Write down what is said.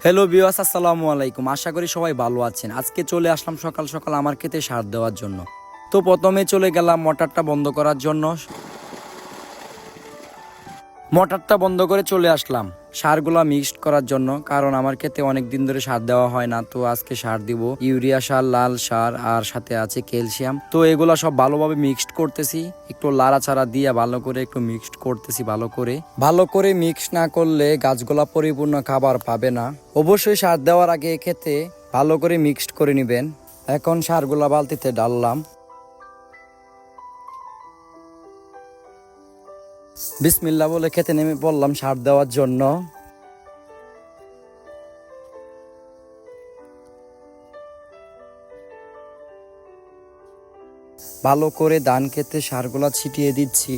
Hello viewers, আসসালামু আলাইকুম। আশা করি সবাই ভালো আছেন। আজকে চলে আসলাম সকাল সকাল আমার ক্ষেতে সার দেওয়ার জন্য। তো প্রথমে চলে গেলাম মোটরটা বন্ধ করার জন্য। মোটরটা বন্ধ করে চলে আসলাম সারগুলা মিক্সড করার জন্য, কারণ আমার ক্ষেতে অনেক দিন ধরে সার দেওয়া হয় না। তো আজকে সার দিব, ইউরিয়া সার, লাল সার আর সাথে আছে ক্যালসিয়াম। তো এগুলা সব ভালোভাবে মিক্সড করতেছি, একটু লাড়াচাড়া দিয়ে ভালো করে একটু মিক্সড করতেছি। ভালো করে মিক্স না করলে গাছগুলা পরিপূর্ণ খাবার পাবে না। অবশ্যই সার দেওয়ার আগে ক্ষেতে ভালো করে মিক্সড করে নেবেন। এখন সারগুলা বালতিতে ডাললাম। বিসমিল্লাহ বলে খেতে নেমে পড়লাম সার দেওয়ার জন্য। ভালো করে ধান খেতে সারগুলা ছিটিয়ে দিচ্ছি।